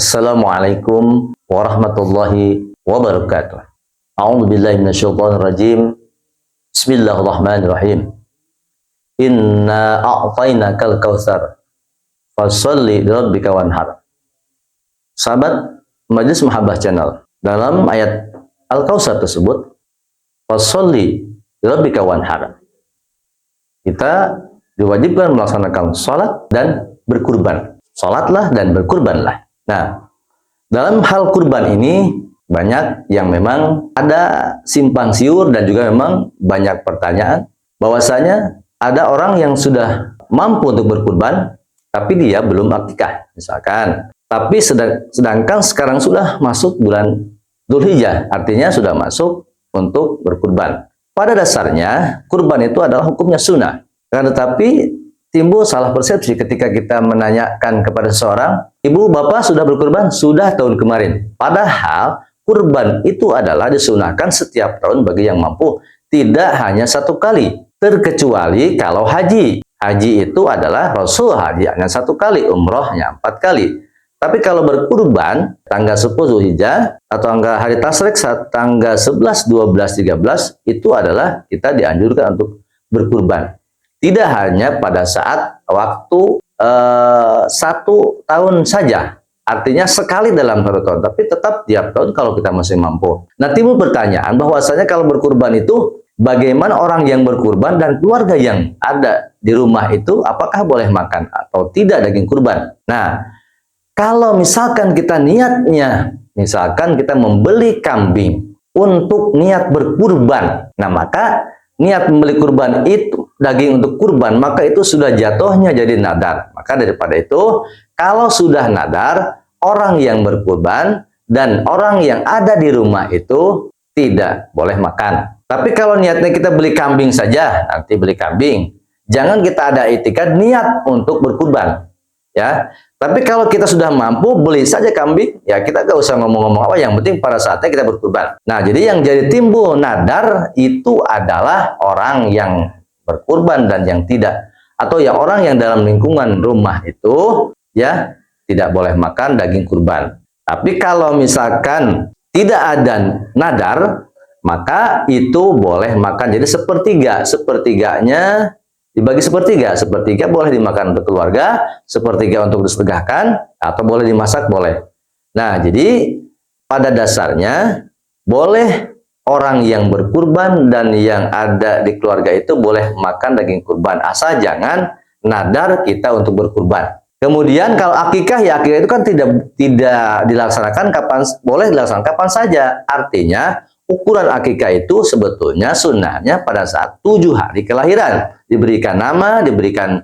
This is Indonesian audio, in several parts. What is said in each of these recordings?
Assalamualaikum warahmatullahi wabarakatuh. A'udzu billahi minasyaitonir rajim. Bismillahirrahmanirrahim. Inna a'tainakal kautsar fasholli lirabbika wanhar. Sahabat Majelis Mahabbah Channel, dalam ayat Al-Kautsar tersebut, fasholli lirabbika wanhar, kita diwajibkan melaksanakan sholat dan berkurban. Sholatlah dan berkurbanlah. Nah, dalam hal kurban ini banyak yang memang ada simpang siur dan juga memang banyak pertanyaan bahwasanya ada orang yang sudah mampu untuk berkurban tapi dia belum akikah misalkan. Tapi sedangkan sekarang sudah masuk bulan Dzulhijjah, artinya sudah masuk untuk berkurban. Pada dasarnya kurban itu adalah hukumnya sunnah. Tetapi timbul salah persepsi ketika kita menanyakan kepada seseorang, ibu bapak sudah berkurban? Sudah tahun kemarin. Padahal kurban itu adalah disunahkan setiap tahun bagi yang mampu, tidak hanya satu kali, terkecuali kalau haji. Haji itu adalah Rasul haji hanya satu kali, umrohnya 4 kali. Tapi kalau berkurban tanggal 10 Zulhijjah atau hari Tasyrik tanggal 11, 12, 13 itu adalah kita dianjurkan untuk berkurban. Tidak hanya pada saat waktu 1 tahun saja, artinya sekali dalam 1 tahun, tapi tetap tiap tahun kalau kita masih mampu. Nah, timbul pertanyaan bahwasanya kalau berkurban itu bagaimana orang yang berkurban dan keluarga yang ada di rumah itu apakah boleh makan atau tidak daging kurban? Nah, kalau misalkan kita niatnya, misalkan kita membeli kambing untuk niat berkurban, nah maka niat membeli kurban itu, daging untuk kurban, maka itu sudah jatuhnya jadi nadar. Maka daripada itu, kalau sudah nadar, orang yang berkurban dan orang yang ada di rumah itu tidak boleh makan. Tapi kalau niatnya kita beli kambing saja, nanti beli kambing, jangan kita ada itikad niat untuk berkurban. Ya, tapi kalau kita sudah mampu beli saja kambing, ya kita gak usah ngomong-ngomong apa, yang penting pada saatnya kita berkurban. Nah, jadi yang jadi timbul nadar itu adalah orang yang berkurban dan yang tidak, atau yang orang yang dalam lingkungan rumah itu ya tidak boleh makan daging kurban. Tapi kalau misalkan tidak ada nadar, maka itu boleh makan. Jadi sepertiganya dibagi sepertiga boleh dimakan untuk keluarga, sepertiga untuk disedekahkan, atau boleh dimasak, boleh. Nah, jadi pada dasarnya boleh orang yang berkurban dan yang ada di keluarga itu boleh makan daging kurban, asal jangan nadar kita untuk berkurban. Kemudian kalau akikah, ya akikah itu kan tidak dilaksanakan kapan, boleh dilaksanakan kapan saja. Artinya ukuran akikah itu sebetulnya sunnahnya pada saat 7 hari kelahiran. Diberikan nama, diberikan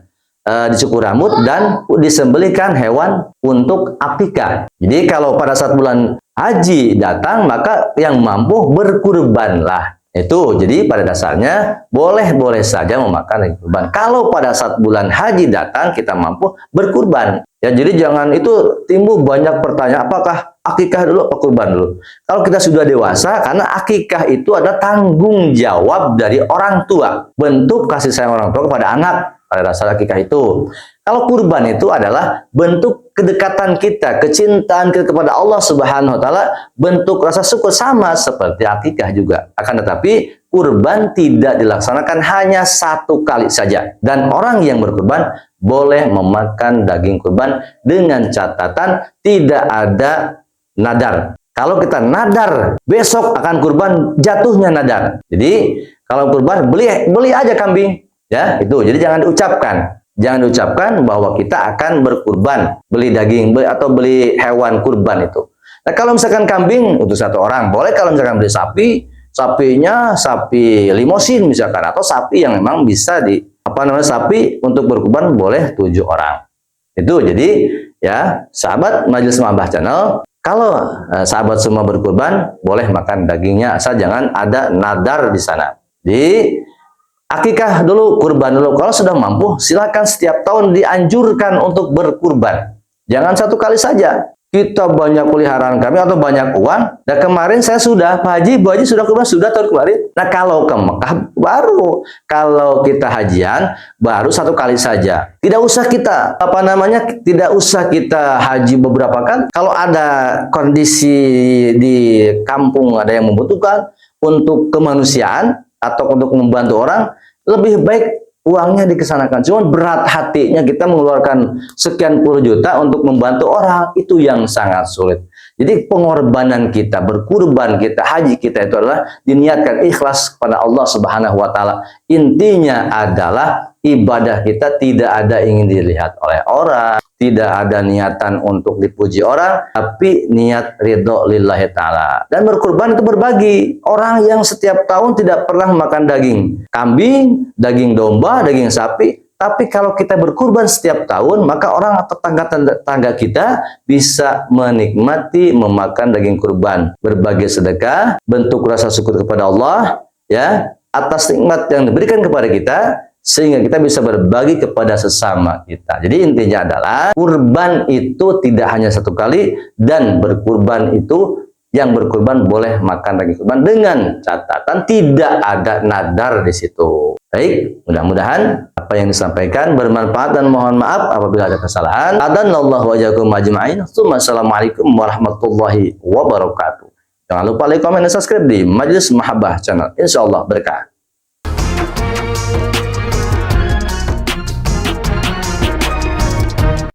dicukur rambut, dan disembelihkan hewan untuk akikah. Jadi kalau pada saat bulan haji datang, maka yang mampu berkurbanlah. Itu, jadi pada dasarnya boleh-boleh saja memakan kurban. Kalau pada saat bulan haji datang, kita mampu berkurban. Ya, jadi jangan itu timbul banyak pertanyaan, apakah akikah dulu atau kurban dulu. Kalau kita sudah dewasa, karena akikah itu adalah tanggung jawab dari orang tua, bentuk kasih sayang orang tua kepada anak pada dasar akikah itu. Kalau kurban itu adalah bentuk kedekatan kita, kecintaan kita kepada Allah Subhanahu wa taala, bentuk rasa syukur, sama seperti akikah juga. Akan tetapi kurban tidak dilaksanakan hanya 1 kali saja, dan orang yang berkurban boleh memakan daging kurban dengan catatan tidak ada nadar. Kalau kita nadar besok akan kurban, jatuhnya nadar. Jadi kalau kurban beli aja kambing, ya itu. Jadi jangan diucapkan bahwa kita akan berkurban, beli daging atau beli hewan kurban itu. Nah, kalau misalkan kambing untuk 1 orang boleh. Kalau misalkan beli sapinya sapi limosin misalkan, atau sapi yang memang bisa sapi untuk berkurban boleh 7 orang. Itu. Jadi ya sahabat Majelis Mahabbah Channel, kalau sahabat semua berkurban boleh makan dagingnya, asal jangan ada nadar di sana. Jadi akikah dulu, kurban dulu. Kalau sudah mampu, silakan setiap tahun dianjurkan untuk berkurban. Jangan 1 kali saja. kita banyak peliharaan kami atau banyak uang. Nah kemarin saya sudah, Pak Haji, Bu Haji sudah kurban, sudah tahun kemarin. Nah kalau ke Mekah baru, kalau kita hajian baru 1 kali saja. Tidak usah kita, tidak usah kita haji beberapa kali. Kalau ada kondisi di kampung ada yang membutuhkan untuk kemanusiaan atau untuk membantu orang, lebih baik uangnya dikesanakan. Cuma berat hatinya kita mengeluarkan sekian puluh juta untuk membantu orang, itu yang sangat sulit. Jadi pengorbanan kita, berkurban kita, haji kita itu adalah diniatkan ikhlas kepada Allah Subhanahu wa taala. Intinya adalah ibadah kita tidak ada ingin dilihat oleh orang, tidak ada niatan untuk dipuji orang, tapi niat ridho lillahi ta'ala. Dan berkurban itu berbagi. Orang yang setiap tahun tidak pernah makan daging kambing, daging domba, daging sapi, tapi kalau kita berkurban setiap tahun, maka orang atau tetangga kita bisa menikmati memakan daging kurban. Berbagi sedekah, bentuk rasa syukur kepada Allah, ya, atas nikmat yang diberikan kepada kita, sehingga kita bisa berbagi kepada sesama kita. Jadi intinya adalah kurban itu tidak hanya 1 kali, dan berkurban itu yang berkurban boleh makan daging kurban dengan catatan tidak ada nadar di situ. Baik, mudah-mudahan apa yang disampaikan bermanfaat dan mohon maaf apabila ada kesalahan. Adanallahu wa jazakum ajma'in. Assalamualaikum warahmatullahi wabarakatuh. Jangan lupa like, komen, dan subscribe di Majelis Mahabbah Channel. Insyaallah berkah.